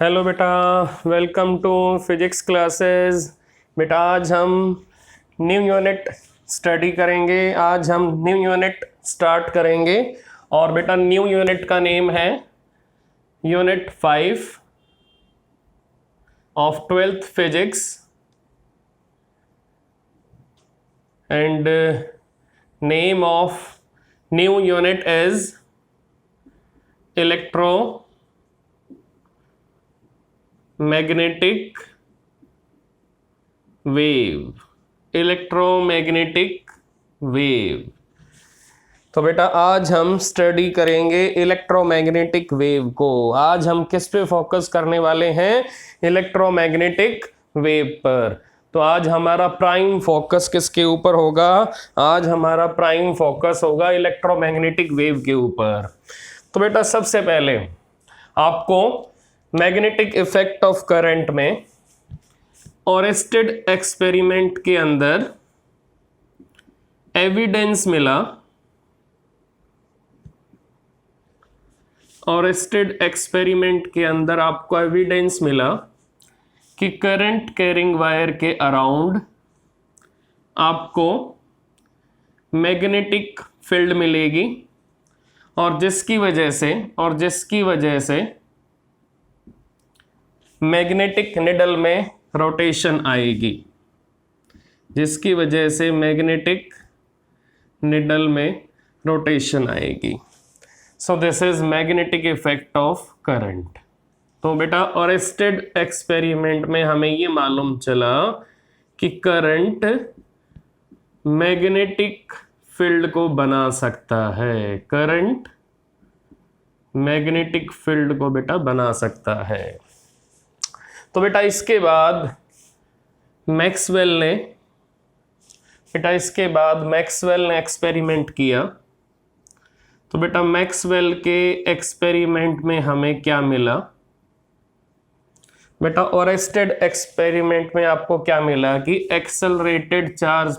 Hello बेटा, welcome to physics classes. बेटा आज हम न्यू यूनिट स्टडी करेंगे। आज हम न्यू यूनिट स्टार्ट करेंगे और बेटा न्यू यूनिट का नेम है unit 5 of 12th physics and name of new unit is electromagnetic wave. तो बेटा आज हम स्टडी करेंगे इलेक्ट्रोमैग्नेटिक वेव को। आज हम किस पे फोकस करने वाले हैं? इलेक्ट्रोमैग्नेटिक वेव पर। तो आज हमारा प्राइम फोकस किसके ऊपर होगा? आज हमारा प्राइम फोकस होगा इलेक्ट्रोमैग्नेटिक वेव के ऊपर। तो बेटा सबसे पहले आपको मैग्नेटिक इफेक्ट ऑफ करंट में ओरेस्टेड एक्सपेरिमेंट के अंदर एविडेंस मिला। ओरेस्टेड एक्सपेरिमेंट के अंदर आपको एविडेंस मिला कि करंट कैरिंग वायर के अराउंड आपको मैग्नेटिक फील्ड मिलेगी और जिसकी वजह से मैग्नेटिक निडल में रोटेशन आएगी। जिसकी वजह से मैग्नेटिक निडल में रोटेशन आएगी। सो this is magnetic effect of current. तो बेटा ओरेस्टेड एक्सपेरिमेंट में हमें ये मालूम चला कि करंट मैग्नेटिक फील्ड को बना सकता है। करंट मैग्नेटिक फील्ड को बेटा बना सकता है। तो बेटा इसके बाद मैक्सवेल ने एक्सपेरिमेंट किया। तो बेटा मैक्सवेल के एक्सपेरिमेंट में हमें क्या मिला? बेटा ओरेस्टेड एक्सपेरिमेंट में आपको क्या मिला कि एक्सेलरेटेड चार्ज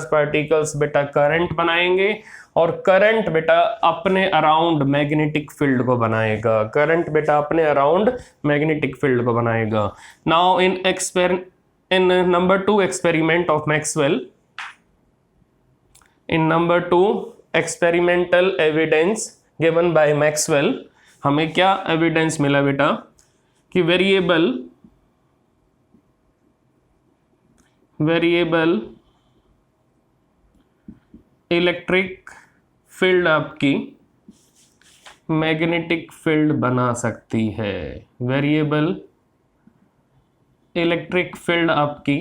पार्टिकल्स बेटा करंट बनाएंगे और करंट बेटा अपने अराउंड मैग्नेटिक फील्ड को बनाएगा। Now in number 2 experiment of Maxwell, in number 2 experimental evidence given by Maxwell, हमें क्या एविडेंस मिला बेटा कि वेरिएबल इलेक्ट्रिक फील्ड आपकी मैग्नेटिक फील्ड बना सकती है। वेरिएबल इलेक्ट्रिक फील्ड आपकी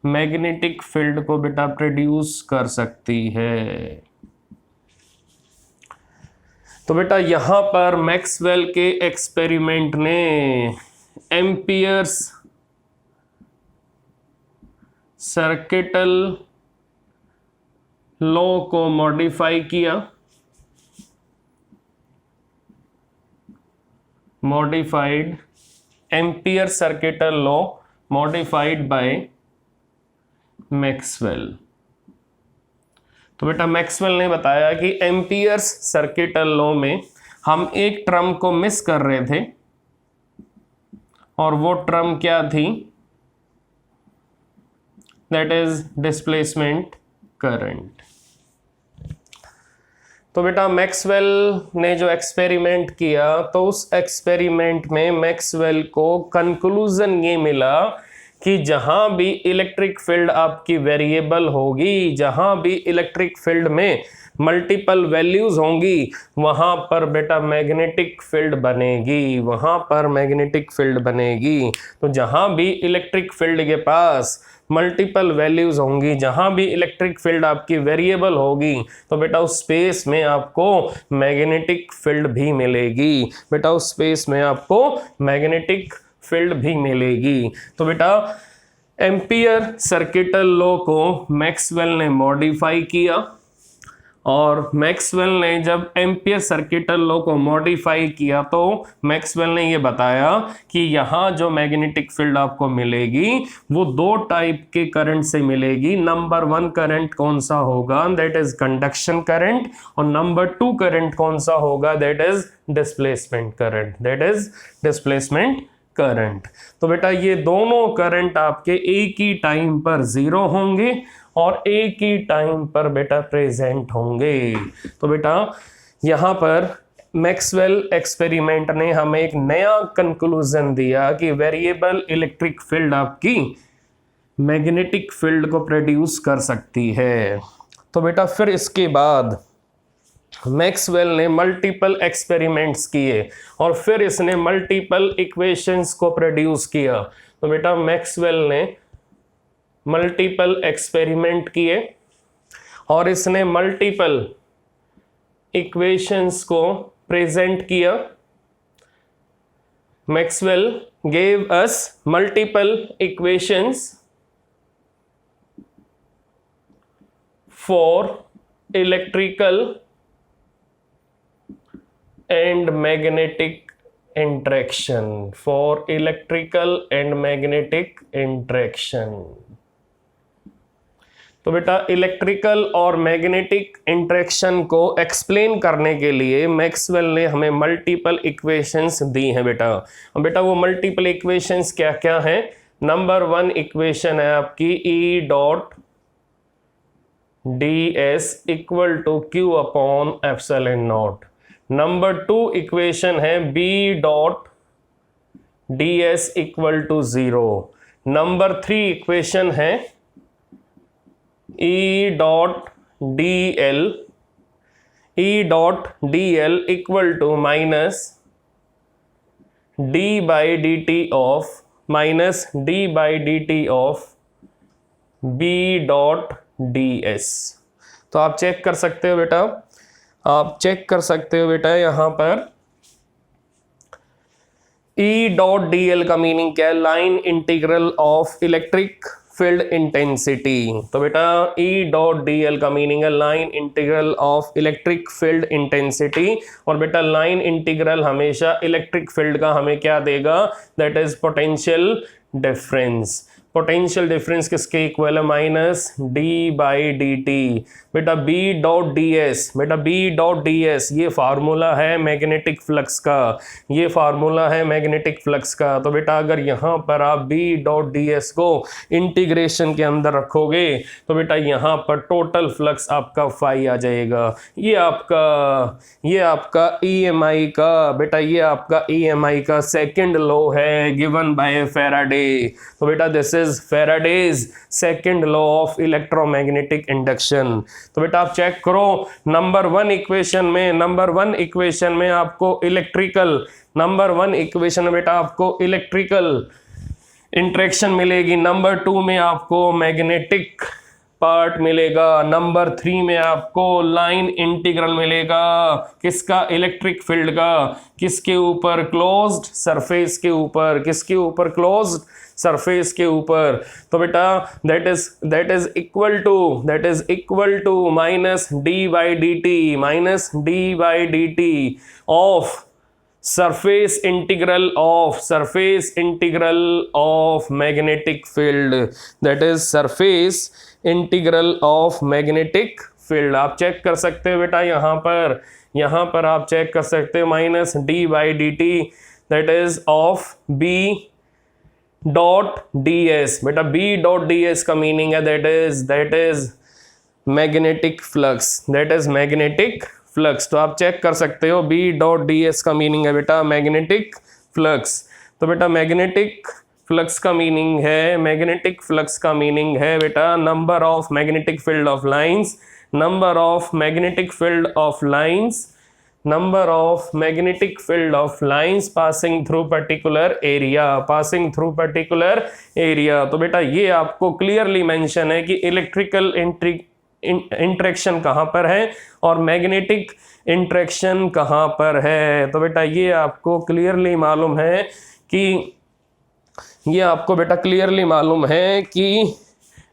मैग्नेटिक फील्ड को बेटा प्रोड्यूस कर सकती है। तो बेटा यहां पर मैक्सवेल के एक्सपेरिमेंट ने एम्पियर्स सर्किटल लॉ को मॉडिफाई किया। Modified ampere circuital law modified by Maxwell. तो बेटा मैक्सवेल ने बताया कि एम्पियर्स सर्किटल लॉ में हम एक टर्म को मिस कर रहे थे और वो टर्म क्या थी? That is displacement current. तो बेटा मैक्सवेल ने जो एक्सपेरिमेंट किया तो उस एक्सपेरिमेंट में मैक्सवेल को कंक्लूजन ये मिला कि जहां भी इलेक्ट्रिक फील्ड आपकी वेरिएबल होगी, जहां भी इलेक्ट्रिक फील्ड में मल्टीपल वैल्यूज होंगी, वहां पर बेटा मैग्नेटिक फील्ड बनेगी। तो जहां भी इलेक्ट्रिक फील्ड के पास मल्टीपल वैल्यूज होंगी, जहां भी इलेक्ट्रिक फील्ड आपकी वेरिएबल होगी, तो बेटा उस स्पेस में आपको मैग्नेटिक फील्ड भी मिलेगी। तो बेटा एम्पियर सर्किटल लॉ को मैक्सवेल ने मॉडिफाई किया और मैक्सवेल ने जब एम्पियर सर्किटल लॉ को मॉडिफाई किया तो मैक्सवेल ने ये बताया कि यहाँ जो मैग्नेटिक फील्ड आपको मिलेगी वो दो टाइप के करंट से मिलेगी। नंबर 1 करंट कौन सा होगा, दैट इज कंडक्शन करंट, और नंबर 2 करंट कौन सा होगा, that is displacement current, that is displacement current. तो बेटा ये दोनों करंट आपके एक ही टाइम पर जीरो होंगे और एक ही टाइम पर बेटा प्रेजेंट होंगे। तो बेटा यहाँ पर मैक्सवेल एक्सपेरिमेंट ने हमें एक नया कंक्लूजन दिया कि वेरिएबल इलेक्ट्रिक फील्ड आपकी मैग्नेटिक फील्ड को प्रोड्यूस कर सकती है। तो बेटा फिर इसके बाद मैक्सवेल ने मल्टीपल एक्सपेरिमेंट्स किए और फिर इसने मल्टीपल इक्वेशंस को प्रोड्यूस किया। तो बेटा मैक्सवेल ने मल्टीपल एक्सपेरिमेंट किए और इसने मल्टीपल इक्वेशंस को प्रेजेंट किया। Maxwell gave us multiple equations for electrical and magnetic interaction, for electrical and magnetic interaction। तो बेटा इलेक्ट्रिकल और मैग्नेटिक इंटरेक्शन को एक्सप्लेन करने के लिए मैक्सवेल ने हमें मल्टीपल इक्वेशंस दी हैं बेटा। अब बेटा वो मल्टीपल इक्वेशंस क्या क्या हैं? नंबर 1 इक्वेशन है आपकी E dot D S equal to Q upon epsilon not. Number 2 equation है B dot D S equal to 0। Number 3 equation है E dot D L equal to minus D by D T of B dot D S. तो आप check कर सकते हो बेटा, आप check कर सकते हो बेटा यहाँ पर E डॉट डी एल का मीनिंग क्या है? Line integral of electric field intensity. तो बेटा E डॉट डी एल का मीनिंग है line integral of electric field intensity. और बेटा लाइन इंटीग्रल हमेशा इलेक्ट्रिक फील्ड का हमें क्या देगा? That is potential difference. Potential difference किसके इक्वल है? Minus D by D T. बेटा बी डॉट डी एस, बेटा बी डॉट डी एस ये फार्मूला है मैग्नेटिक फ्लक्स का, ये फार्मूला है मैग्नेटिक फ्लक्स का। तो बेटा अगर यहाँ पर आप बी डॉट डी एस को इंटीग्रेशन के अंदर रखोगे तो बेटा यहाँ पर टोटल फ्लक्स आपका फाई आ जाएगा। ये आपका EMI का बेटा, ये आपका EMI का सेकेंड लॉ है गिवन बाय फैराडे। तो बेटा this is Faraday's second law of electromagnetic induction. तो बेटा आप चेक करो नंबर 1 इक्वेशन में आपको इलेक्ट्रिकल इंटरेक्शन मिलेगी। नंबर 2 में आपको मैग्नेटिक पार्ट मिलेगा। नंबर 3 में आपको लाइन इंटीग्रल मिलेगा किसका? इलेक्ट्रिक फील्ड का। किसके ऊपर? क्लोज्ड सरफेस के ऊपर। किसके ऊपर? क्लोज्ड सरफेस के ऊपर। तो बेटा that is equal to minus D by D T of surface integral of magnetic field, that is surface integral of magnetic field. आप चेक कर सकते हो बेटा यहाँ पर आप चेक कर सकते हो minus D by D T that is of B dot D S. बेटा बी डॉट डी एस का मीनिंग है that is magnetic flux, that is magnetic flux. तो आप चेक कर सकते हो बी डॉट डी एस का मीनिंग है बेटा मैग्नेटिक फ्लक्स। तो बेटा मैग्नेटिक फ्लक्स का मीनिंग है बेटा number of magnetic field of lines, number of magnetic field of lines passing through particular area. तो बेटा ये आपको क्लियरली मेंशन है कि इलेक्ट्रिकल इंटरेक्शन कहाँ पर है और मैग्नेटिक इंटरेक्शन कहाँ पर है। तो बेटा ये आपको क्लियरली मालूम है कि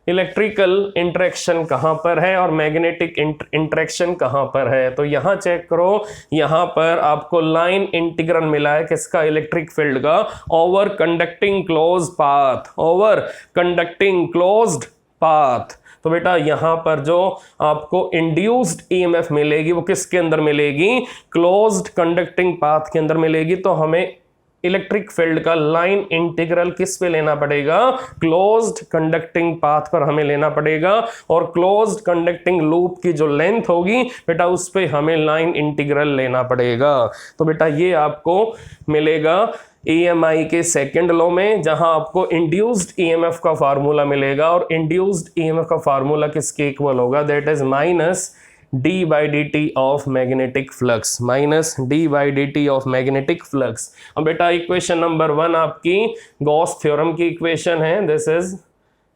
इलेक्ट्रिकल इंटरेक्शन कहाँ पर है और मैग्नेटिक इंटरेक्शन कहाँ पर है। तो यहाँ चेक करो, यहाँ पर आपको लाइन इंटीग्रल मिला है किसका, इलेक्ट्रिक फील्ड का, over conducting close path, over conducting closed path. तो बेटा यहाँ पर जो आपको इंड्यूस्ड ईएमएफ मिलेगी वो किसके अंदर मिलेगी, क्लोज्ड कंडक्टिंग पाथ के अंदर मिलेगी। तो हमें इलेक्ट्रिक फील्ड का लाइन इंटीग्रल किस पे लेना पड़ेगा, क्लोज्ड कंडक्टिंग पाथ पर हमें लेना पड़ेगा, और क्लोज्ड कंडक्टिंग लूप की जो लेंथ होगी बेटा उस पे हमें लाइन इंटीग्रल लेना पड़ेगा। तो बेटा ये आपको मिलेगा EMI के सेकंड लॉ में, जहां आपको इंड्यूस्ड EMF का फार्मूला मिलेगा, और इंड्यूस्ड EMF का फार्मूला किसके इक्वल होगा, that is minus d/dt of magnetic flux, minus d/dt of magnetic flux. अब बेटा इक्वेशन नंबर 1 आपकी गॉस थ्योरम की इक्वेशन है, दिस इज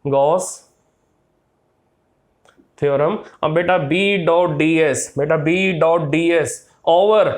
गॉस थ्योरम। अब बेटा B.ds, बेटा B.ds ओवर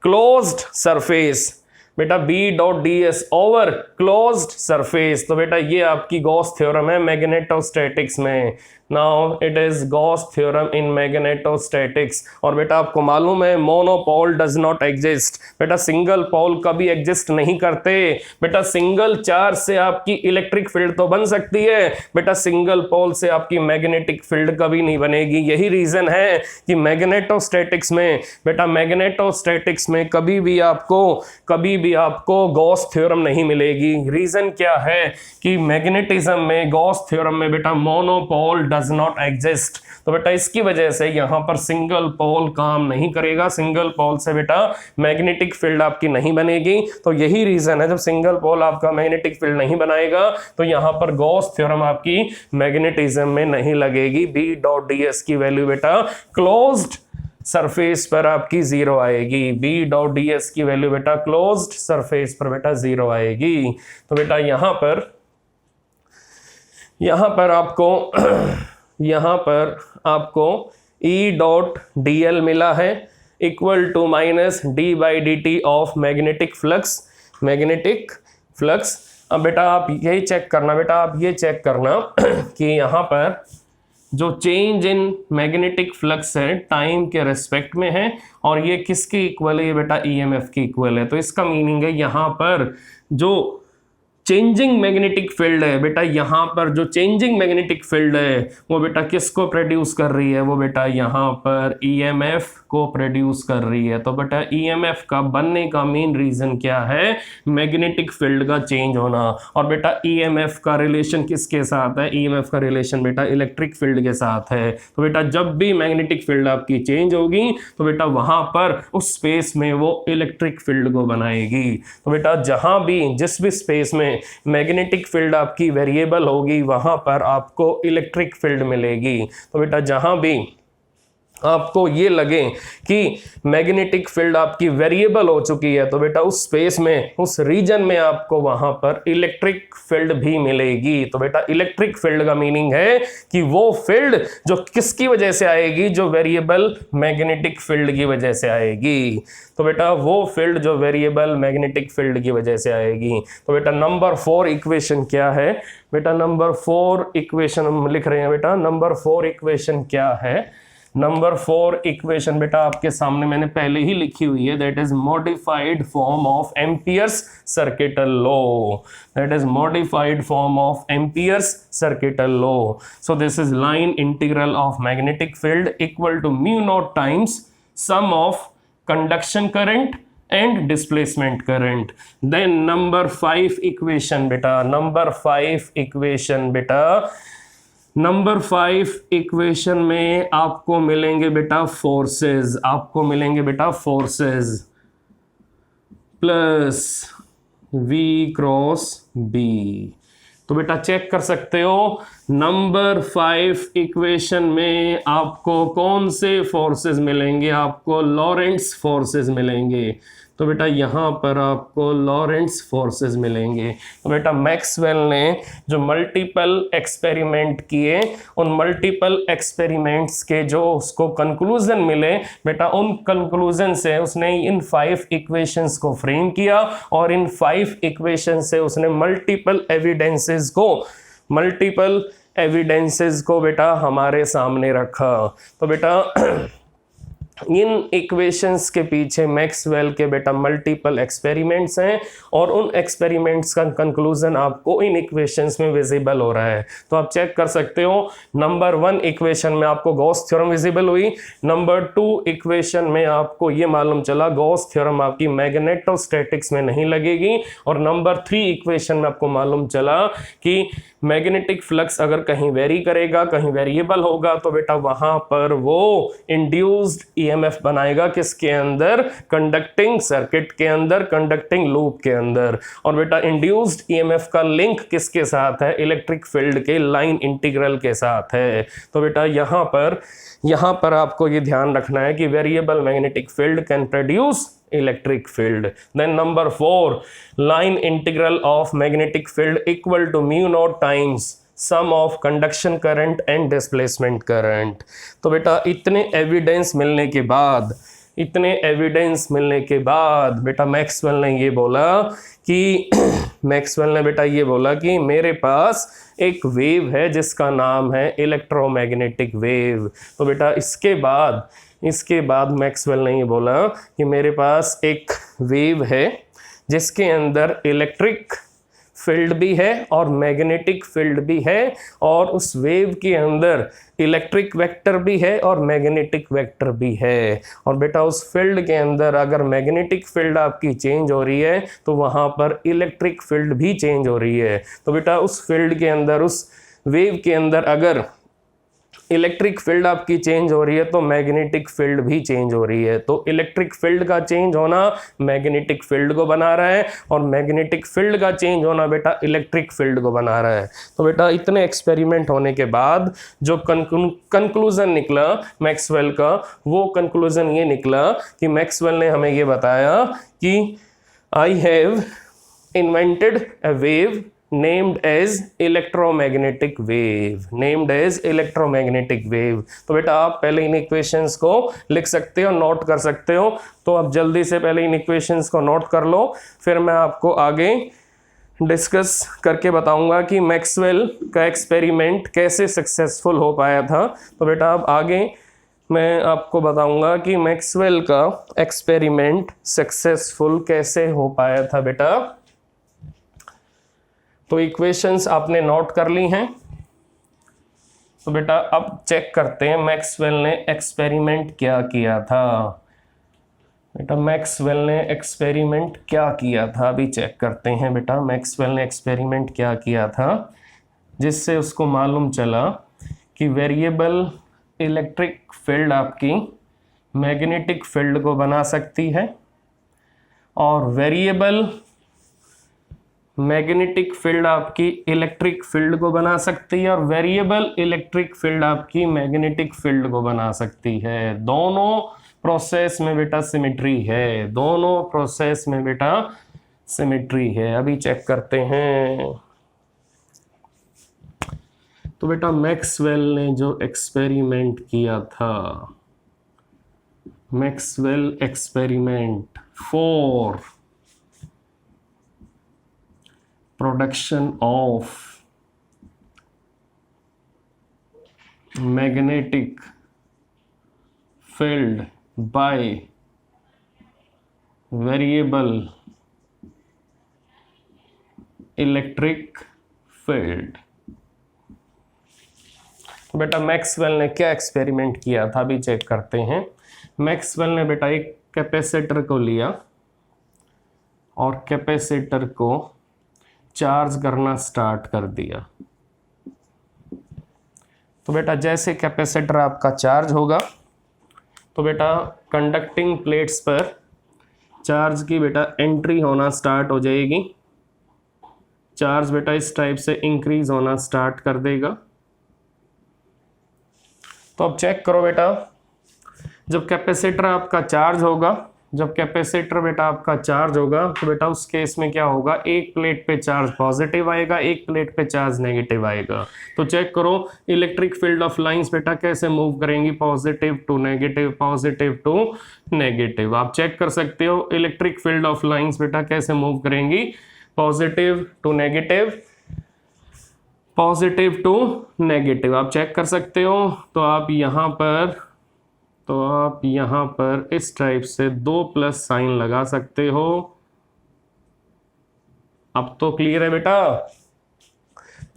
क्लोज्ड सरफेस, बेटा B.ds ओवर क्लोज्ड सरफेस। तो बेटा ये आपकी गॉस थ्योरम है मैग्नेटोस्टैटिक्स में। Now it is Gauss theorem in magnetostatics. और बेटा आपको मालूम है मोनोपोल डज नॉट एग्जिस्ट, बेटा सिंगल पोल कभी एग्जिस्ट नहीं करते। बेटा सिंगल चार्ज से आपकी इलेक्ट्रिक फील्ड तो बन सकती है, बेटा सिंगल पोल से आपकी मैग्नेटिक फील्ड कभी नहीं बनेगी। यही रीजन है कि मैग्नेटोस्टैटिक्स में, बेटा मैग्नेटोस्टैटिक्स में कभी भी आपको गॉस थ्योरम नहीं मिलेगी। रीजन क्या है कि मैग्नेटिज्म में, गॉस थ्योरम में बेटा मोनोपोल डज नॉट एग्जिस्ट। तो बेटा इसकी वजह से यहां पर सिंगल पोल काम नहीं करेगा, सिंगल पोल से बेटा मैग्नेटिक फील्ड आपकी नहीं बनेगी। तो यही रीजन है, जब सिंगल पोल आपका मैग्नेटिक फील्ड नहीं बनाएगा तो यहां पर गॉस थ्योरम आपकी मैग्नेटिज्म में नहीं लगेगी। B.ds की वैल्यू बेटा क्लोज्ड सरफेस पर आपकी 0 आएगी। B.ds की वैल्यू बेटा क्लोज्ड सरफेस पर बेटा 0 आएगी। तो बेटा यहां पर आपको E.dl मिला है equal to minus d/dt of magnetic flux. अब बेटा आप यही चेक करना कि यहां पर जो चेंज इन मैग्नेटिक फ्लक्स है टाइम के रेस्पेक्ट में है, और ये किसके इक्वल है, ये बेटा EMF के इक्वल है। तो इसका मीनिंग है यहां पर जो चेंजिंग मैग्नेटिक फील्ड है, बेटा यहां पर जो चेंजिंग मैग्नेटिक फील्ड है वो बेटा किसको प्रोड्यूस कर रही है, वो बेटा यहां पर EMF को प्रोड्यूस कर रही है। तो बेटा EMF का बनने का मेन रीजन क्या है, मैग्नेटिक फील्ड का चेंज होना। और बेटा EMF का रिलेशन किसके साथ है, EMF का रिलेशन बेटा इलेक्ट्रिक फील्ड के साथ है। तो बेटा जब भी मैग्नेटिक फील्ड आपकी चेंज होगी तो बेटा वहां पर उस स्पेस में वो इलेक्ट्रिक फील्ड को बनाएगी। तो बेटा जहां भी, जिस भी स्पेस में मैग्नेटिक फील्ड आपकी वेरिएबल होगी वहां पर आपको इलेक्ट्रिक फील्ड मिलेगी। तो बेटा जहां भी आपको ये लगे कि मैग्नेटिक फील्ड आपकी वेरिएबल हो चुकी है तो बेटा उस स्पेस में, उस रीजन में आपको वहां पर इलेक्ट्रिक फील्ड भी मिलेगी। तो बेटा इलेक्ट्रिक फील्ड का मीनिंग है कि वो फील्ड जो किसकी वजह से आएगी, जो वेरिएबल मैग्नेटिक फील्ड की वजह से आएगी। तो बेटा वो फील्ड जो वेरिएबल मैग्नेटिक फील्ड की वजह से आएगी। तो बेटा नंबर 4 इक्वेशन क्या है, बेटा नंबर 4 इक्वेशन हम लिख रहे हैं। बेटा नंबर 4 इक्वेशन क्या है, नंबर 4 इक्वेशन बेटा आपके सामने मैंने पहले ही लिखी हुई है, that is modified form of Ampere's circuital law, that is modified form of Ampere's circuital law. So this is line integral of magnetic field equal to mu not times sum of conduction current and displacement current. Then number 5 equation बेटा, number 5 equation बेटा, number 5 equation में आपको मिलेंगे बेटा forces, आपको मिलेंगे बेटा forces plus V cross B। तो बेटा चेक कर सकते हो नंबर 5 इक्वेशन में आपको कौन से फोर्सेस मिलेंगे, आपको लॉरेंट्ज फोर्सेस मिलेंगे। तो बेटा यहाँ पर आपको लॉरेंट्ज फोर्सेस मिलेंगे। तो बेटा मैक्सवेल ने जो मल्टीपल एक्सपेरिमेंट किए, उन मल्टीपल एक्सपेरिमेंट्स के जो उसको कंक्लूजन मिले बेटा, उन कंक्लूजन से उसने इन 5 इक्वेशंस को फ्रेम किया, और इन 5 इक्वेशन से उसने मल्टीपल एविडेंसेस को, मल्टीपल एविडेंसेस को बेटा हमारे सामने रखा। तो बेटा इन इक्वेशंस के पीछे मैक्सवेल के बेटा मल्टीपल एक्सपेरिमेंट्स हैं और उन एक्सपेरिमेंट्स का कंक्लूजन आपको इन इक्वेशंस में विजिबल हो रहा है। तो आप चेक कर सकते हो, नंबर 1 इक्वेशन में आपको गॉस थ्योरम विजिबल हुई, नंबर 2 इक्वेशन में आपको ये मालूम चला गॉस थ्योरम आपकी मैग्नेटोस्टैटिक्स में नहीं लगेगी, और नंबर 3 इक्वेशन में आपको मालूम चला कि मैग्नेटिक फ्लक्स अगर कहीं वेरी करेगा, कहीं वेरिएबल होगा, तो बेटा वहां पर वो इंड्यूस्ड ईएमएफ बनाएगा किसके अंदर, कंडक्टिंग सर्किट के अंदर, कंडक्टिंग लूप के अंदर। और बेटा इंड्यूस्ड ईएमएफ का लिंक किसके साथ है, इलेक्ट्रिक फील्ड के लाइन इंटीग्रल के साथ है। तो बेटा यहां पर आपको ये ध्यान रखना है कि variable magnetic field can produce electric field. Then number 4, line integral of magnetic field equal to mu naught times sum of conduction current and displacement current. तो बेटा इतने एविडेंस मिलने के बाद बेटा मैक्सवेल ने बेटा ये बोला कि मेरे पास एक वेव है जिसका नाम है इलेक्ट्रोमैग्नेटिक वेव। तो बेटा इसके बाद मैक्सवेल ने ये बोला कि मेरे पास एक वेव है जिसके अंदर इलेक्ट्रिक फील्ड भी है और मैग्नेटिक फील्ड भी है, और उस वेव के अंदर इलेक्ट्रिक वेक्टर भी है और मैग्नेटिक वेक्टर भी है। और बेटा उस फील्ड के अंदर अगर मैग्नेटिक फील्ड आपकी चेंज हो रही है तो वहाँ पर इलेक्ट्रिक फील्ड भी चेंज हो रही है। तो बेटा उस फील्ड के अंदर, उस वेव के अंदर अगर इलेक्ट्रिक फील्ड आपकी चेंज हो रही है तो मैग्नेटिक फील्ड भी चेंज हो रही है। तो इलेक्ट्रिक फील्ड का चेंज होना मैग्नेटिक फील्ड को बना रहा है, और मैग्नेटिक फील्ड का चेंज होना बेटा इलेक्ट्रिक फील्ड को बना रहा है। तो बेटा इतने एक्सपेरिमेंट होने के बाद जो कंक्लूजन निकला मैक्सवेल का, वो कंक्लूजन ये निकला कि मैक्सवेल ने हमें ये बताया कि I have invented a wave named as electromagnetic wave। तो बेटा आप पहले इन इक्वेशंस को लिख सकते हो, नोट कर सकते हो। तो आप जल्दी से पहले इन इक्वेशंस को नोट कर लो, फिर मैं आपको आगे डिस्कस करके बताऊंगा कि मैक्सवेल का एक्सपेरिमेंट कैसे सक्सेसफुल हो पाया था। तो बेटा अब आगे मैं आपको बताऊंगा कि मैक्सवेल का एक्सपेरिमेंट सक्सेसफुल कैसे हो पाया था बेटा। तो इक्वेशंस आपने नोट कर ली हैं। तो बेटा अब चेक करते हैं मैक्सवेल ने एक्सपेरिमेंट क्या किया था। बेटा मैक्सवेल ने एक्सपेरिमेंट क्या किया था, अभी चेक करते हैं। बेटा मैक्सवेल ने एक्सपेरिमेंट क्या किया था जिससे उसको मालूम चला कि वेरिएबल इलेक्ट्रिक फील्ड आपकी मैग्नेटिक फील्ड को बना सकती है, और वेरिएबल मैग्नेटिक फील्ड आपकी इलेक्ट्रिक फील्ड को बना सकती है, और वेरिएबल इलेक्ट्रिक फील्ड आपकी मैग्नेटिक फील्ड को बना सकती है। दोनों प्रोसेस में बेटा सिमेट्री है। अभी चेक करते हैं। तो बेटा मैक्सवेल ने जो एक्सपेरिमेंट किया था, Maxwell experiment for production of magnetic field by variable electric field। बेटा मैक्सवेल ने क्या एक्सपेरिमेंट किया था, अभी चेक करते हैं। मैक्सवेल ने बेटा एक कैपेसिटर को लिया और कैपेसिटर को चार्ज करना स्टार्ट कर दिया। तो बेटा जैसे कैपेसिटर आपका चार्ज होगा तो बेटा कंडक्टिंग प्लेट्स पर चार्ज की बेटा एंट्री होना स्टार्ट हो जाएगी। चार्ज बेटा इस टाइप से इंक्रीज होना स्टार्ट कर देगा। तो अब चेक करो बेटा, जब कैपेसिटर आपका चार्ज होगा तो बेटा उस केस में क्या होगा, एक प्लेट पे चार्ज पॉजिटिव आएगा, एक प्लेट पे चार्ज नेगेटिव आएगा। तो चेक करो इलेक्ट्रिक फील्ड ऑफ लाइंस बेटा कैसे मूव करेंगी, पॉजिटिव टू नेगेटिव। आप चेक कर सकते हो इलेक्ट्रिक फील्ड ऑफ लाइंस बेटा कैसे मूव करेंगी, positive to negative. Positive to negative आप चेक कर सकते हो। तो आप यहाँ पर इस टाइप से 2 प्लस साइन लगा सकते हो। अब तो क्लियर है बेटा,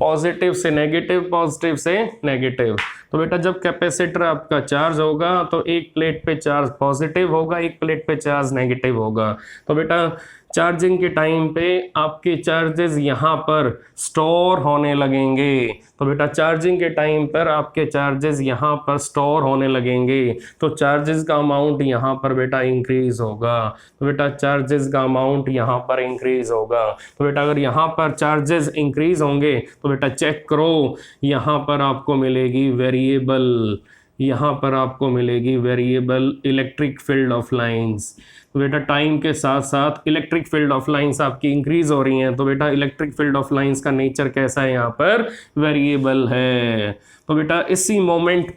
पॉजिटिव से नेगेटिव, पॉजिटिव से नेगेटिव। तो बेटा जब कैपेसिटर आपका चार्ज होगा तो एक प्लेट पे चार्ज पॉजिटिव होगा, एक प्लेट पे चार्ज नेगेटिव होगा। तो बेटा चार्जिंग के टाइम पे आपके चार्जेस यहाँ पर स्टोर होने लगेंगे। तो बेटा चार्जिंग के टाइम पर आपके चार्जेस यहाँ पर स्टोर होने लगेंगे, तो चार्जेस का अमाउंट यहाँ पर बेटा इंक्रीज होगा। तो बेटा चार्जेस का अमाउंट यहाँ पर इंक्रीज होगा। तो बेटा अगर यहाँ पर चार्जेस इंक्रीज होंगे तो बेटा चेक करो, यहाँ पर आपको मिलेगी वेरिएबल, यहाँ पर आपको मिलेगी variable electric field of lines. तो बेटा टाइम के साथ साथ इलेक्ट्रिक फील्ड ऑफ लाइंस आपकी इंक्रीज हो रही हैं। तो बेटा इलेक्ट्रिक फील्ड ऑफ लाइंस का नेचर कैसा है, यहाँ पर वेरिएबल है। तो बेटा इसी मोमेंट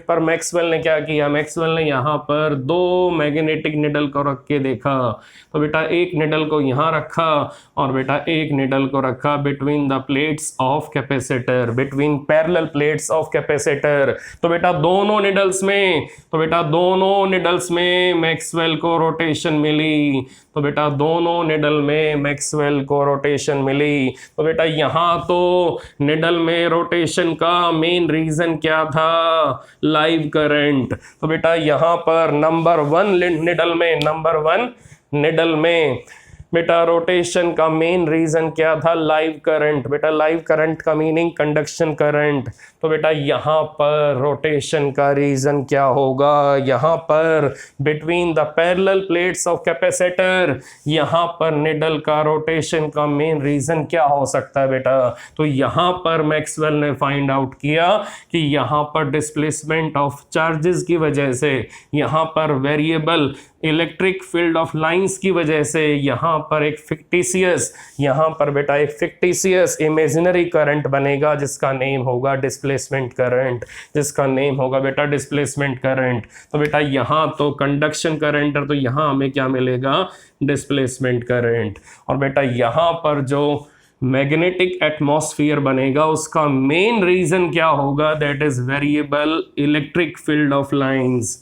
पर मैक्सवेल ने क्या किया, मैक्सवेल ने यहाँ पर 2 मैग्नेटिक निडल को रख के देखा। तो बेटा एक निडल को यहाँ रखा और बेटा एक निडल को रखा between the plates of capacitor, between parallel plates of capacitor. तो बेटा दोनों निडल्स में मैक्सवेल को रोटेशन मिली। तो बेटा दोनों निडल में मैक्सवेल को रोटेशन मिली। तो बेटा यहाँ तो निडल में रोटेशन का मेन रीजन क्या था, लाइव करंट। तो बेटा यहाँ पर नंबर 1 निडल में बेटा रोटेशन का मेन रीजन क्या था, लाइव करंट। बेटा लाइव करंट का मीनिंग कंडक्शन करंट। तो बेटा यहाँ पर रोटेशन का रीजन क्या होगा, यहाँ पर between the parallel plates of capacitor, यहाँ पर निडल का रोटेशन का मेन रीजन क्या हो सकता है बेटा। तो यहाँ पर मैक्सवेल ने फाइंड आउट किया कि यहाँ पर डिस्प्लेसमेंट ऑफ चार्जेस की वजह से, यहाँ पर variable electric field of lines की वजह से यहाँ पर एक फिक्टिशियस इमेजिनरी करंट बनेगा जिसका नेम होगा डिस्प्लेसमेंट करंट, तो बेटा यहाँ तो कंडक्शन करंट है, तो यहाँ हमें क्या मिलेगा, डिस्प्लेसमेंट करंट। और बेटा यहाँ पर जो मैग्नेटिक एटमॉस्फेयर बनेगा उसका मेन रीजन क्या होगा, that is variable electric field of lines.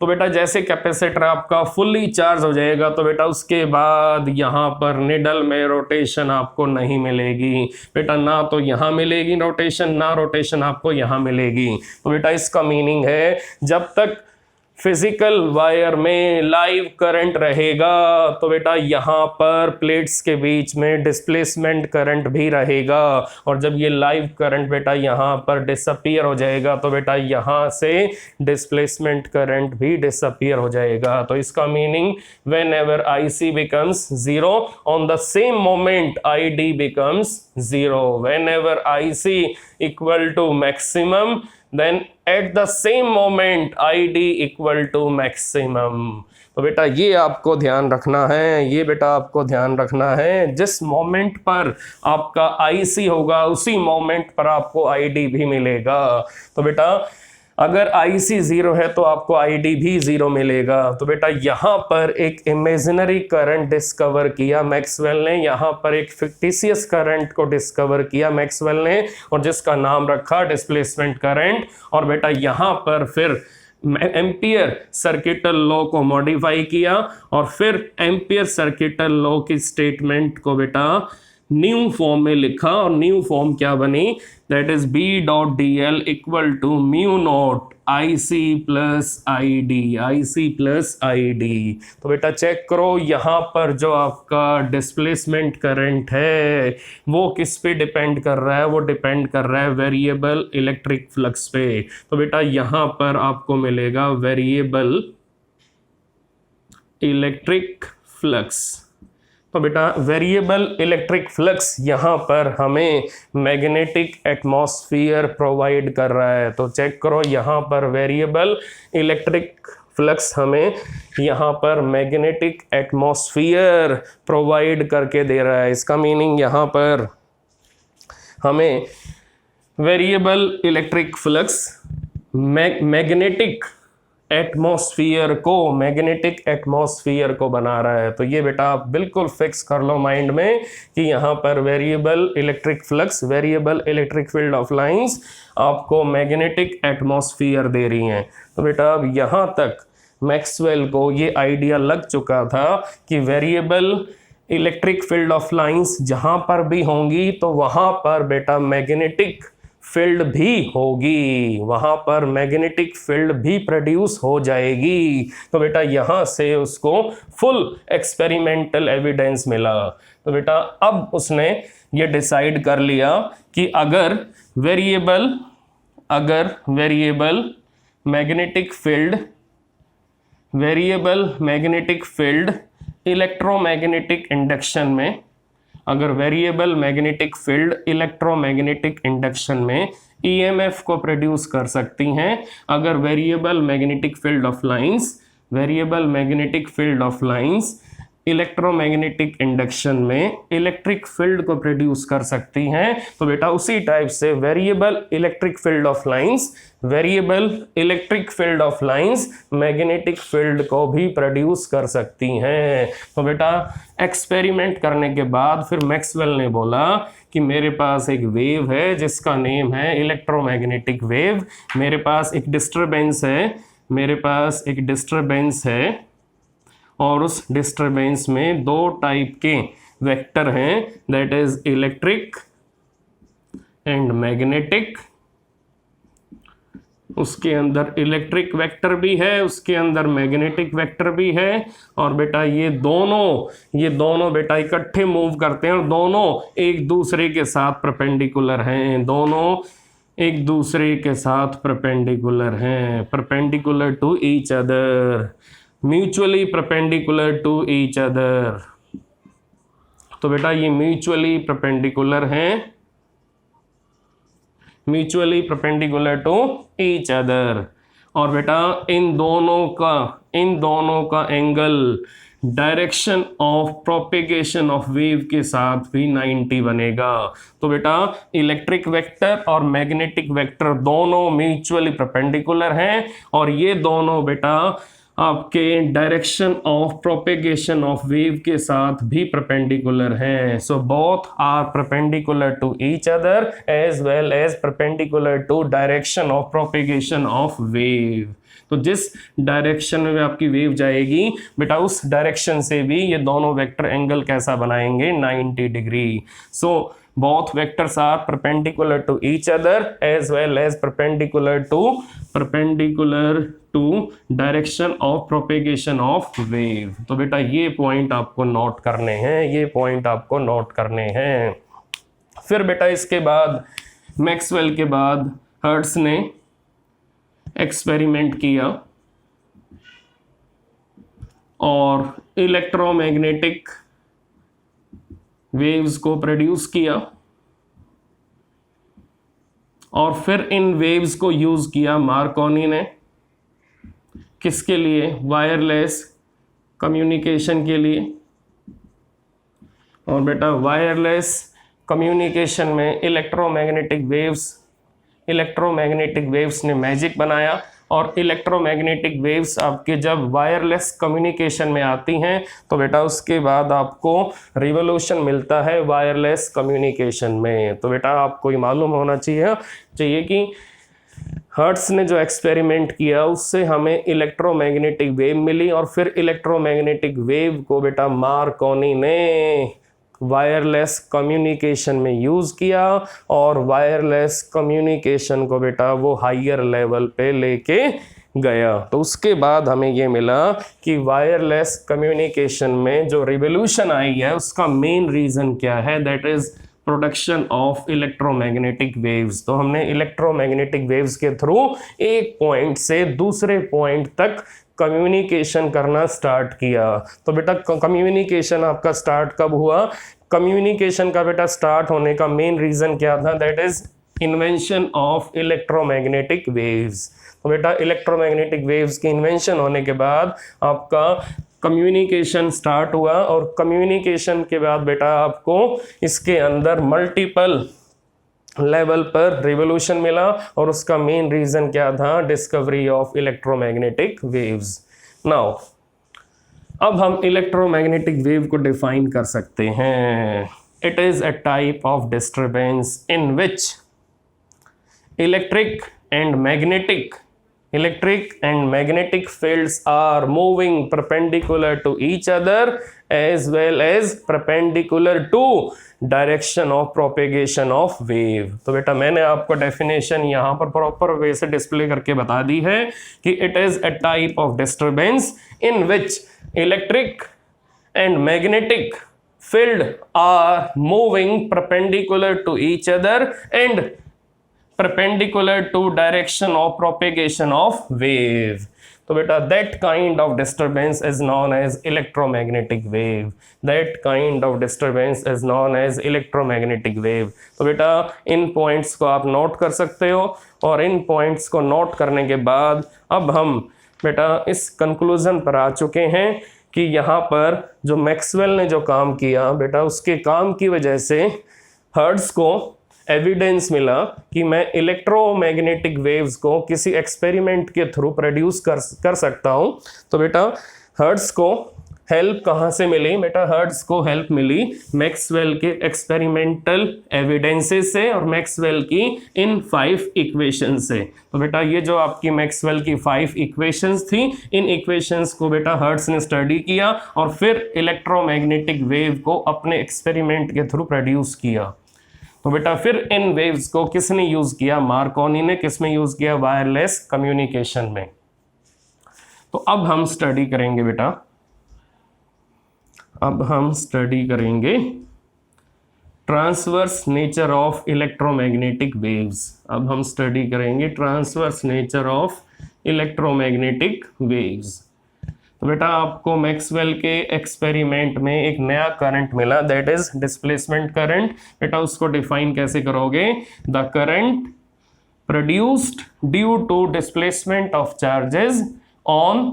तो बेटा जैसे कैपेसिटर आपका फुल्ली चार्ज हो जाएगा तो बेटा उसके बाद यहाँ पर निडल में रोटेशन आपको नहीं मिलेगी बेटा, ना तो यहाँ मिलेगी रोटेशन, ना रोटेशन आपको यहाँ मिलेगी। तो बेटा इसका मीनिंग है जब तक फिजिकल वायर में लाइव करंट रहेगा तो बेटा यहाँ पर प्लेट्स के बीच में डिस्प्लेसमेंट करंट भी रहेगा, और जब ये लाइव करंट बेटा यहाँ पर डिसअपीयर हो जाएगा तो बेटा यहाँ से डिस्प्लेसमेंट करंट भी डिसअपीयर हो जाएगा। तो इसका meaning whenever IC becomes zero on the same moment ID becomes zero, whenever IC equal to maximum then at the same moment ID equal to maximum। तो बेटा ये आपको ध्यान रखना है, जिस मोमेंट पर आपका IC होगा उसी मोमेंट पर आपको ID भी मिलेगा। तो बेटा अगर IC 0 है तो आपको ID भी 0 मिलेगा। तो बेटा यहाँ पर एक इमेजिनरी करंट डिस्कवर किया मैक्सवेल ने, यहाँ पर एक फिक्टिशियस करंट को डिस्कवर किया मैक्सवेल ने, और जिसका नाम रखा डिस्प्लेसमेंट करंट। और बेटा यहाँ पर फिर एम्पियर सर्किटल लॉ को मॉडिफाई किया और फिर एम्पियर सर्किटल लॉ की स्टेटमेंट को बेटा न्यू फॉर्म में लिखा, और न्यू फॉर्म क्या बनी, that is B.dl equal to mu not IC plus ID। तो बेटा चेक करो यहाँ पर जो आपका डिस्प्लेसमेंट करंट है वो किस पे डिपेंड कर रहा है, वो डिपेंड कर रहा है वेरिएबल इलेक्ट्रिक फ्लक्स पे। तो बेटा यहाँ पर आपको मिलेगा वेरिएबल इलेक्ट्रिक फ्लक्स। तो बेटा वेरिएबल इलेक्ट्रिक फ्लक्स यहाँ पर हमें मैग्नेटिक एटमॉस्फेयर प्रोवाइड कर रहा है। तो चेक करो यहाँ पर वेरिएबल इलेक्ट्रिक फ्लक्स हमें यहाँ पर मैग्नेटिक एटमॉस्फेयर प्रोवाइड करके दे रहा है। इसका मीनिंग यहाँ पर हमें variable electric flux magnetic atmosphere को, मैग्नेटिक एटमॉस्फियर को बना रहा है। तो ये बेटा आप बिल्कुल फिक्स कर लो माइंड में कि यहाँ पर variable electric flux, variable electric field of lines आपको मैग्नेटिक एटमॉस्फियर दे रही हैं। तो बेटा अब यहाँ तक मैक्सवेल को ये आइडिया लग चुका था कि variable electric field of lines जहाँ पर भी होंगी तो वहाँ पर बेटा मैग्नेटिक फील्ड भी होगी, वहाँ पर मैग्नेटिक फील्ड भी प्रोड्यूस हो जाएगी। तो बेटा यहाँ से उसको फुल एक्सपेरिमेंटल एविडेंस मिला। तो बेटा अब उसने ये डिसाइड कर लिया कि अगर variable magnetic field electromagnetic induction में, अगर variable magnetic field electromagnetic induction में ईएमएफ को प्रोड्यूस कर सकती हैं, अगर variable magnetic field of lines electromagnetic induction में इलेक्ट्रिक फील्ड को प्रोड्यूस कर सकती हैं, तो बेटा उसी टाइप से variable electric field of lines magnetic field को भी प्रोड्यूस कर सकती हैं। तो बेटा एक्सपेरिमेंट करने के बाद फिर मैक्सवेल ने बोला कि मेरे पास एक वेव है जिसका नेम है इलेक्ट्रोमैग्नेटिक वेव, मेरे पास एक डिस्टरबेंस है और उस डिस्टरबेंस में दो टाइप के वेक्टर हैं, that is electric and magnetic. उसके अंदर इलेक्ट्रिक वेक्टर भी है, उसके अंदर मैग्नेटिक वेक्टर भी है। और बेटा ये दोनों बेटा इकट्ठे मूव करते हैं और दोनों एक दूसरे के साथ परपेंडिकुलर हैं, perpendicular to each other, mutually perpendicular to each other. तो बेटा ये mutually perpendicular to each other. और बेटा इन दोनों का angle direction of propagation of wave के साथ भी 90 बनेगा। तो बेटा इलेक्ट्रिक वेक्टर और मैग्नेटिक वेक्टर दोनों म्यूचुअली परपेंडिकुलर हैं और ये दोनों बेटा आपके direction of propagation of wave के साथ भी परपेंडिकुलर हैं। So both are perpendicular to each other as well as perpendicular to direction of propagation of wave. तो जिस डायरेक्शन में आपकी वेव जाएगी बेटा उस डायरेक्शन से भी ये दोनों वेक्टर एंगल कैसा बनाएंगे, 90 degree. So both vectors are perpendicular to each other as well as perpendicular to direction of propagation of wave। तो बेटा ये पॉइंट आपको नोट करने हैं, फिर बेटा इसके बाद मैक्सवेल के बाद हर्ट्ज ने एक्सपेरिमेंट किया और इलेक्ट्रोमैग्नेटिक वेव्स को प्रोड्यूस किया और फिर इन वेव्स को यूज किया मार्कोनी ने, किसके लिए, वायरलेस कम्युनिकेशन के लिए। और बेटा वायरलेस कम्युनिकेशन में इलेक्ट्रोमैग्नेटिक वेव्स ने मैजिक बनाया और इलेक्ट्रोमैग्नेटिक वेव्स आपके जब वायरलेस कम्युनिकेशन में आती हैं तो बेटा उसके बाद आपको रिवोल्यूशन मिलता है वायरलेस कम्युनिकेशन में। तो बेटा आपको ये मालूम होना चाहिए कि हर्ट्ज ने जो एक्सपेरिमेंट किया उससे हमें इलेक्ट्रोमैग्नेटिक वेव मिली और फिर इलेक्ट्रोमैग्नेटिक वेव को बेटा मार्कोनी ने वायरलेस कम्युनिकेशन में यूज़ किया और वायरलेस कम्युनिकेशन को बेटा वो हायर लेवल पे लेके गया। तो उसके बाद हमें ये मिला कि वायरलेस कम्युनिकेशन में जो रिवोल्यूशन आई है उसका मेन रीज़न क्या है, that is production of electromagnetic waves. तो हमने इलेक्ट्रोमैग्नेटिक वेव्स के थ्रू एक पॉइंट से दूसरे पॉइंट तक कम्युनिकेशन करना स्टार्ट किया। तो बेटा कम्युनिकेशन आपका स्टार्ट कब हुआ, कम्युनिकेशन का बेटा स्टार्ट होने का मेन रीज़न क्या था, that is invention of electromagnetic waves. तो बेटा इलेक्ट्रोमैग्नेटिक वेव्स की इन्वेंशन होने के बाद आपका कम्युनिकेशन स्टार्ट हुआ और कम्युनिकेशन के बाद बेटा आपको इसके अंदर मल्टीपल लेवल पर रिवोल्यूशन मिला और उसका मेन रीजन क्या था, discovery of electromagnetic waves. Now अब हम इलेक्ट्रोमैग्नेटिक वेव को डिफाइन कर सकते हैं। It is a type of disturbance in which electric and magnetic fields are moving perpendicular to each other as well as perpendicular to direction of propagation of wave। तो बेटा मैंने आपको definition यहाँ पर प्रॉपर वे से display करके बता दी है कि it is a type of disturbance in which electric and magnetic field are moving perpendicular to each other and perpendicular to direction of propagation of wave। तो बेटा that kind of disturbance is known as electromagnetic wave। that kind of disturbance is known as electromagnetic wave। तो बेटा इन points को आप note कर सकते हो और इन पॉइंट्स को नोट करने के बाद अब हम बेटा इस कंक्लूजन पर आ चुके हैं कि यहाँ पर जो मैक्सवेल ने जो काम किया बेटा उसके काम की वजह से हर्ट्ज को एविडेंस मिला कि मैं इलेक्ट्रोमैग्नेटिक वेव्स को किसी एक्सपेरिमेंट के थ्रू प्रोड्यूस कर सकता हूँ। तो बेटा हर्ट्ज को हेल्प कहाँ से मिली, बेटा हर्ट्ज को हेल्प मिली मैक्सवेल के एक्सपेरिमेंटल एविडेंसेस से और मैक्सवेल की इन 5 इक्वेशन से। तो बेटा ये जो आपकी मैक्सवेल की 5 इक्वेशंस थी, इन इक्वेशंस को बेटा हर्ट्ज ने स्टडी किया और फिर इलेक्ट्रोमैग्नेटिक वेव को अपने एक्सपेरिमेंट के थ्रू प्रोड्यूस किया। तो बेटा फिर इन वेव्स को किसने यूज किया, मार्कोनी ने। किसमें यूज किया, वायरलेस कम्युनिकेशन में। तो अब हम स्टडी करेंगे बेटा, अब हम स्टडी करेंगे transverse nature of electromagnetic waves. अब हम स्टडी करेंगे transverse nature of electromagnetic waves. तो बेटा आपको मैक्सवेल के एक्सपेरिमेंट में एक नया करंट मिला, दैट इज डिस्प्लेसमेंट करंट। बेटा उसको डिफाइन कैसे करोगे, the current produced due to displacement of charges on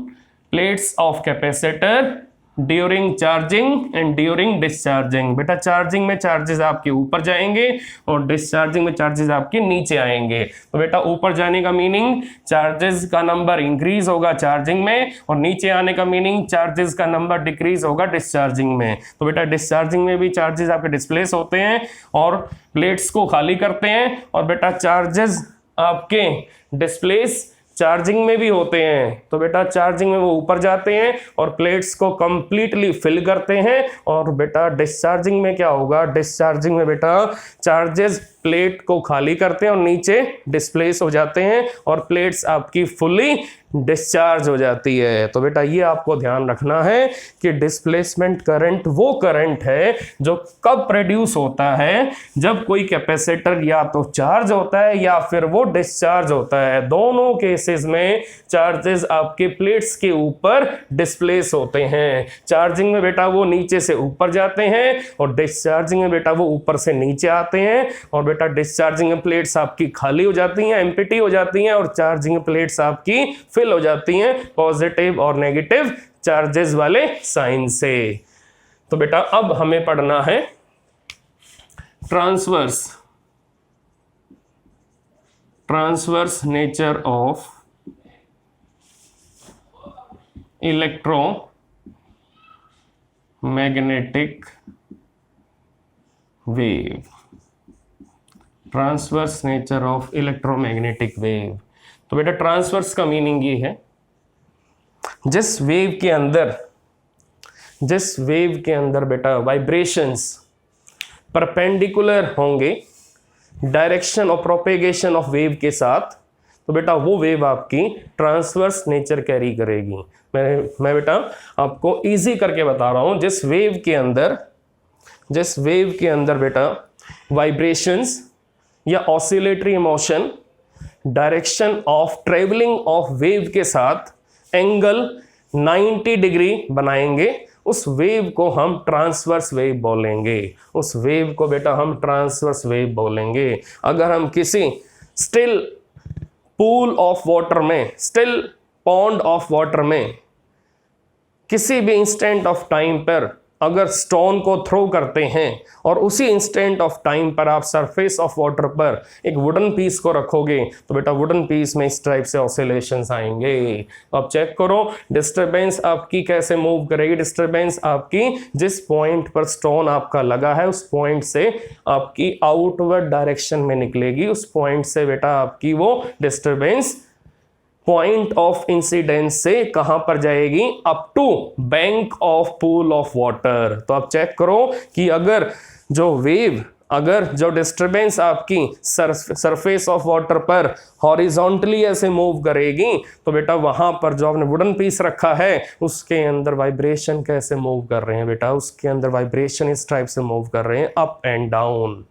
plates of capacitor during charging and during discharging. बेटा चार्जिंग में चार्जेस आपके ऊपर जाएंगे और डिस्चार्जिंग में चार्जेस आपके नीचे आएंगे। तो बेटा ऊपर जाने का मीनिंग चार्जेस का नंबर इंक्रीज होगा चार्जिंग में, और नीचे आने का मीनिंग चार्जेस का नंबर डिक्रीज होगा डिस्चार्जिंग में। तो बेटा डिस्चार्जिंग में भी चार्जेस आपके डिस्प्लेस होते हैं और प्लेट्स को खाली करते हैं, और बेटा चार्जेस आपके डिस्प्लेस चार्जिंग में भी होते हैं। तो बेटा चार्जिंग में वो ऊपर जाते हैं और प्लेट्स को कंप्लीटली फिल करते हैं, और बेटा डिस्चार्जिंग में क्या होगा, डिस्चार्जिंग में बेटा चार्जेस प्लेट को खाली करते हैं और नीचे डिस्प्लेस हो जाते हैं और प्लेट्स आपकी फुली डिस्चार्ज हो जाती है। तो बेटा ये आपको ध्यान रखना है कि डिस्प्लेसमेंट करंट वो करंट है जो कब प्रोड्यूस होता है, जब कोई कैपेसिटर या तो चार्ज होता है या फिर वो डिस्चार्ज होता है। दोनों केसेस में चार्जेस आपके प्लेट्स के ऊपर डिस्प्लेस होते हैं। चार्जिंग में बेटा वो नीचे से ऊपर जाते हैं और डिस्चार्जिंग में बेटा वो ऊपर से नीचे आते हैं, और बेटा डिस्चार्जिंग में प्लेट्स आपकी खाली हो जाती हैं, एम्प्टी हो जाती हैं, और चार्जिंग प्लेट्स आपकी फिल हो जाती हैं पॉजिटिव और नेगेटिव चार्जेस वाले साइन से। तो बेटा अब हमें पढ़ना है transverse nature of electromagnetic wave. Transverse nature of electromagnetic wave. तो बेटा ट्रांसवर्स का मीनिंग ये है जिस वेव के अंदर बेटा वाइब्रेशंस परपेंडिकुलर होंगे direction of propagation of wave के साथ, तो बेटा वो वेव आपकी ट्रांसवर्स नेचर कैरी करेगी। मैं बेटा आपको इजी करके बता रहा हूं, जिस वेव के अंदर बेटा वाइब्रेशंस या oscillatory motion direction of travelling of wave के साथ एंगल 90 डिग्री बनाएंगे, उस वेव को हम ट्रांसवर्स वेव बोलेंगे। उस वेव को बेटा हम ट्रांसवर्स वेव बोलेंगे। अगर हम किसी स्टिल पूल ऑफ वाटर में, स्टिल पॉन्ड ऑफ वाटर में किसी भी इंस्टेंट ऑफ टाइम पर अगर स्टोन को थ्रो करते हैं और उसी इंस्टेंट ऑफ टाइम पर आप सरफेस ऑफ वाटर पर एक वुडन पीस को रखोगे तो बेटा वुडन पीस में इस टाइप से ऑसिलेशंस आएंगे। तो आप चेक करो डिस्टरबेंस आपकी कैसे मूव करेगी। डिस्टरबेंस आपकी जिस पॉइंट पर स्टोन आपका लगा है उस पॉइंट से आपकी आउटवर्ड डायरेक्शन में निकलेगी। उस पॉइंट से बेटा आपकी वो डिस्टरबेंस पॉइंट ऑफ इंसिडेंस से कहां पर जाएगी, up to bank of pool of water. तो आप चेक करो कि अगर जो डिस्टरबेंस आपकी सरफेस ऑफ वाटर पर हॉरिजॉन्टली ऐसे मूव करेगी तो बेटा वहां पर जो आपने वुडन पीस रखा है उसके अंदर वाइब्रेशन कैसे मूव कर रहे हैं बेटा, उसके अंदर वाइब्रेशन इस टाइप से मूव कर रहे हैं अप एंड डाउन।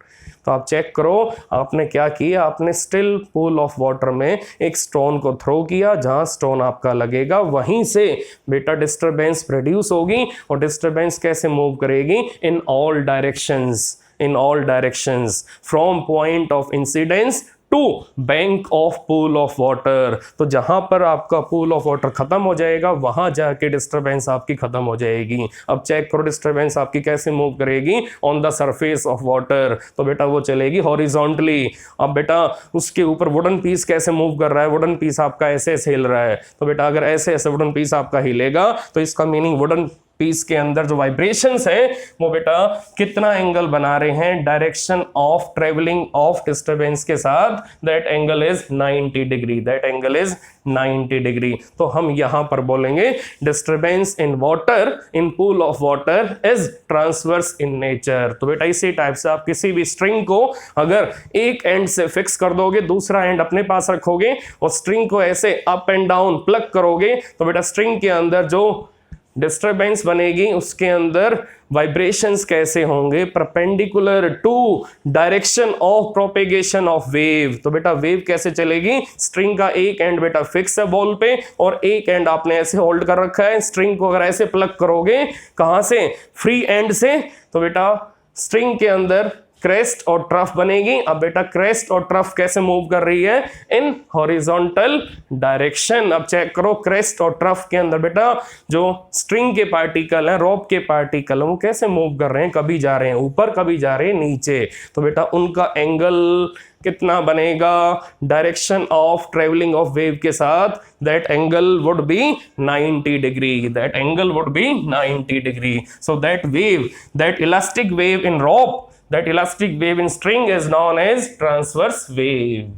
तो आप चेक करो आपने क्या किया, आपने स्टिल पूल ऑफ वाटर में एक स्टोन को थ्रो किया, जहां स्टोन आपका लगेगा वहीं से बेटा डिस्टरबेंस प्रोड्यूस होगी और डिस्टरबेंस कैसे मूव करेगी, in all directions from point of incidence to bank of pool of water. तो जहां पर आपका पूल ऑफ वाटर खत्म हो जाएगा वहां जाके डिस्टरबेंस आपकी खत्म हो जाएगी। अब चेक करो डिस्टरबेंस आपकी कैसे मूव करेगी, on the surface of water. तो बेटा वो चलेगी हॉरिजॉन्टली। अब बेटा उसके ऊपर वुडन पीस कैसे मूव कर रहा है, वुडन पीस आपका ऐसे ऐसे हिल रहा है। तो बेटा अगर ऐसे ऐसे वुडन पीस आपका हिलेगा तो इसका मीनिंग वुडन पीस के अंदर जो वाइब्रेशंस है वो बेटा कितना एंगल बना रहे हैं, direction of travelling of disturbance के साथ, that angle is 90 degree, that angle is 90 degree. तो हम यहां पर बोलेंगे disturbance in water in pool of water is transverse in nature. तो बेटा इसी टाइप से आप किसी भी स्ट्रिंग को अगर एक एंड से फिक्स कर दोगे, दूसरा एंड अपने पास रखोगे और स्ट्रिंग को ऐसे अप एंड डाउन प्लग करोगे तो बेटा स्ट्रिंग के अंदर जो डिस्टरबेंस बनेगी उसके अंदर वाइब्रेशंस कैसे होंगे, perpendicular to direction of propagation of wave. तो बेटा वेव कैसे चलेगी, स्ट्रिंग का एक एंड बेटा फिक्स है बॉल पे और एक एंड आपने ऐसे होल्ड कर रखा है। स्ट्रिंग को अगर ऐसे प्लग करोगे कहां से, फ्री एंड से, तो बेटा स्ट्रिंग के अंदर क्रेस्ट और ट्रफ बनेगी। अब बेटा क्रेस्ट और ट्रफ कैसे मूव कर रही है, इन हॉरिजॉन्टल डायरेक्शन। अब चेक करो क्रेस्ट और ट्रफ के अंदर बेटा जो स्ट्रिंग के पार्टिकल हैं, रोप के पार्टिकल हैं, वो कैसे मूव कर रहे हैं, कभी जा रहे हैं ऊपर कभी जा रहे हैं नीचे। तो बेटा उनका एंगल कितना बनेगा, direction of travelling of wave के साथ, that angle would be 90 degree, that angle would be 90 degree. So that wave, that elastic wave in rope, that elastic wave in string is known as transverse wave।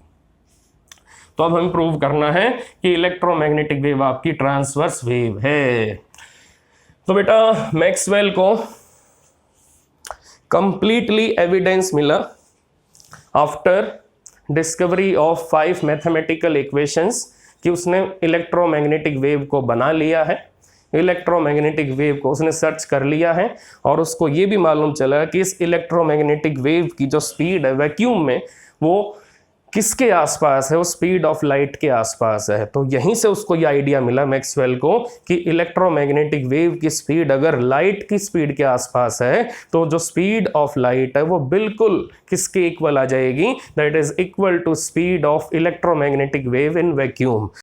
तो अब हमें prove करना है कि electromagnetic wave आपकी transverse wave है। तो बेटा मैक्सवेल को कंप्लीटली एविडेंस मिला after discovery of 5 mathematical equations कि उसने इलेक्ट्रोमैग्नेटिक वेव को बना लिया है, इलेक्ट्रोमैग्नेटिक वेव को उसने सर्च कर लिया है और उसको ये भी मालूम चला कि इस इलेक्ट्रोमैग्नेटिक वेव की जो स्पीड है वैक्यूम में वो किसके आसपास है, वो स्पीड ऑफ लाइट के आसपास है। तो यहीं से उसको ये आइडिया मिला मैक्सवेल को कि इलेक्ट्रोमैग्नेटिक वेव की स्पीड अगर लाइट की स्पीड के आसपास है तो जो स्पीड ऑफ लाइट है वो बिल्कुल किसके इक्वल आ जाएगी, that is equal to speed of electromagnetic wave in vacuum.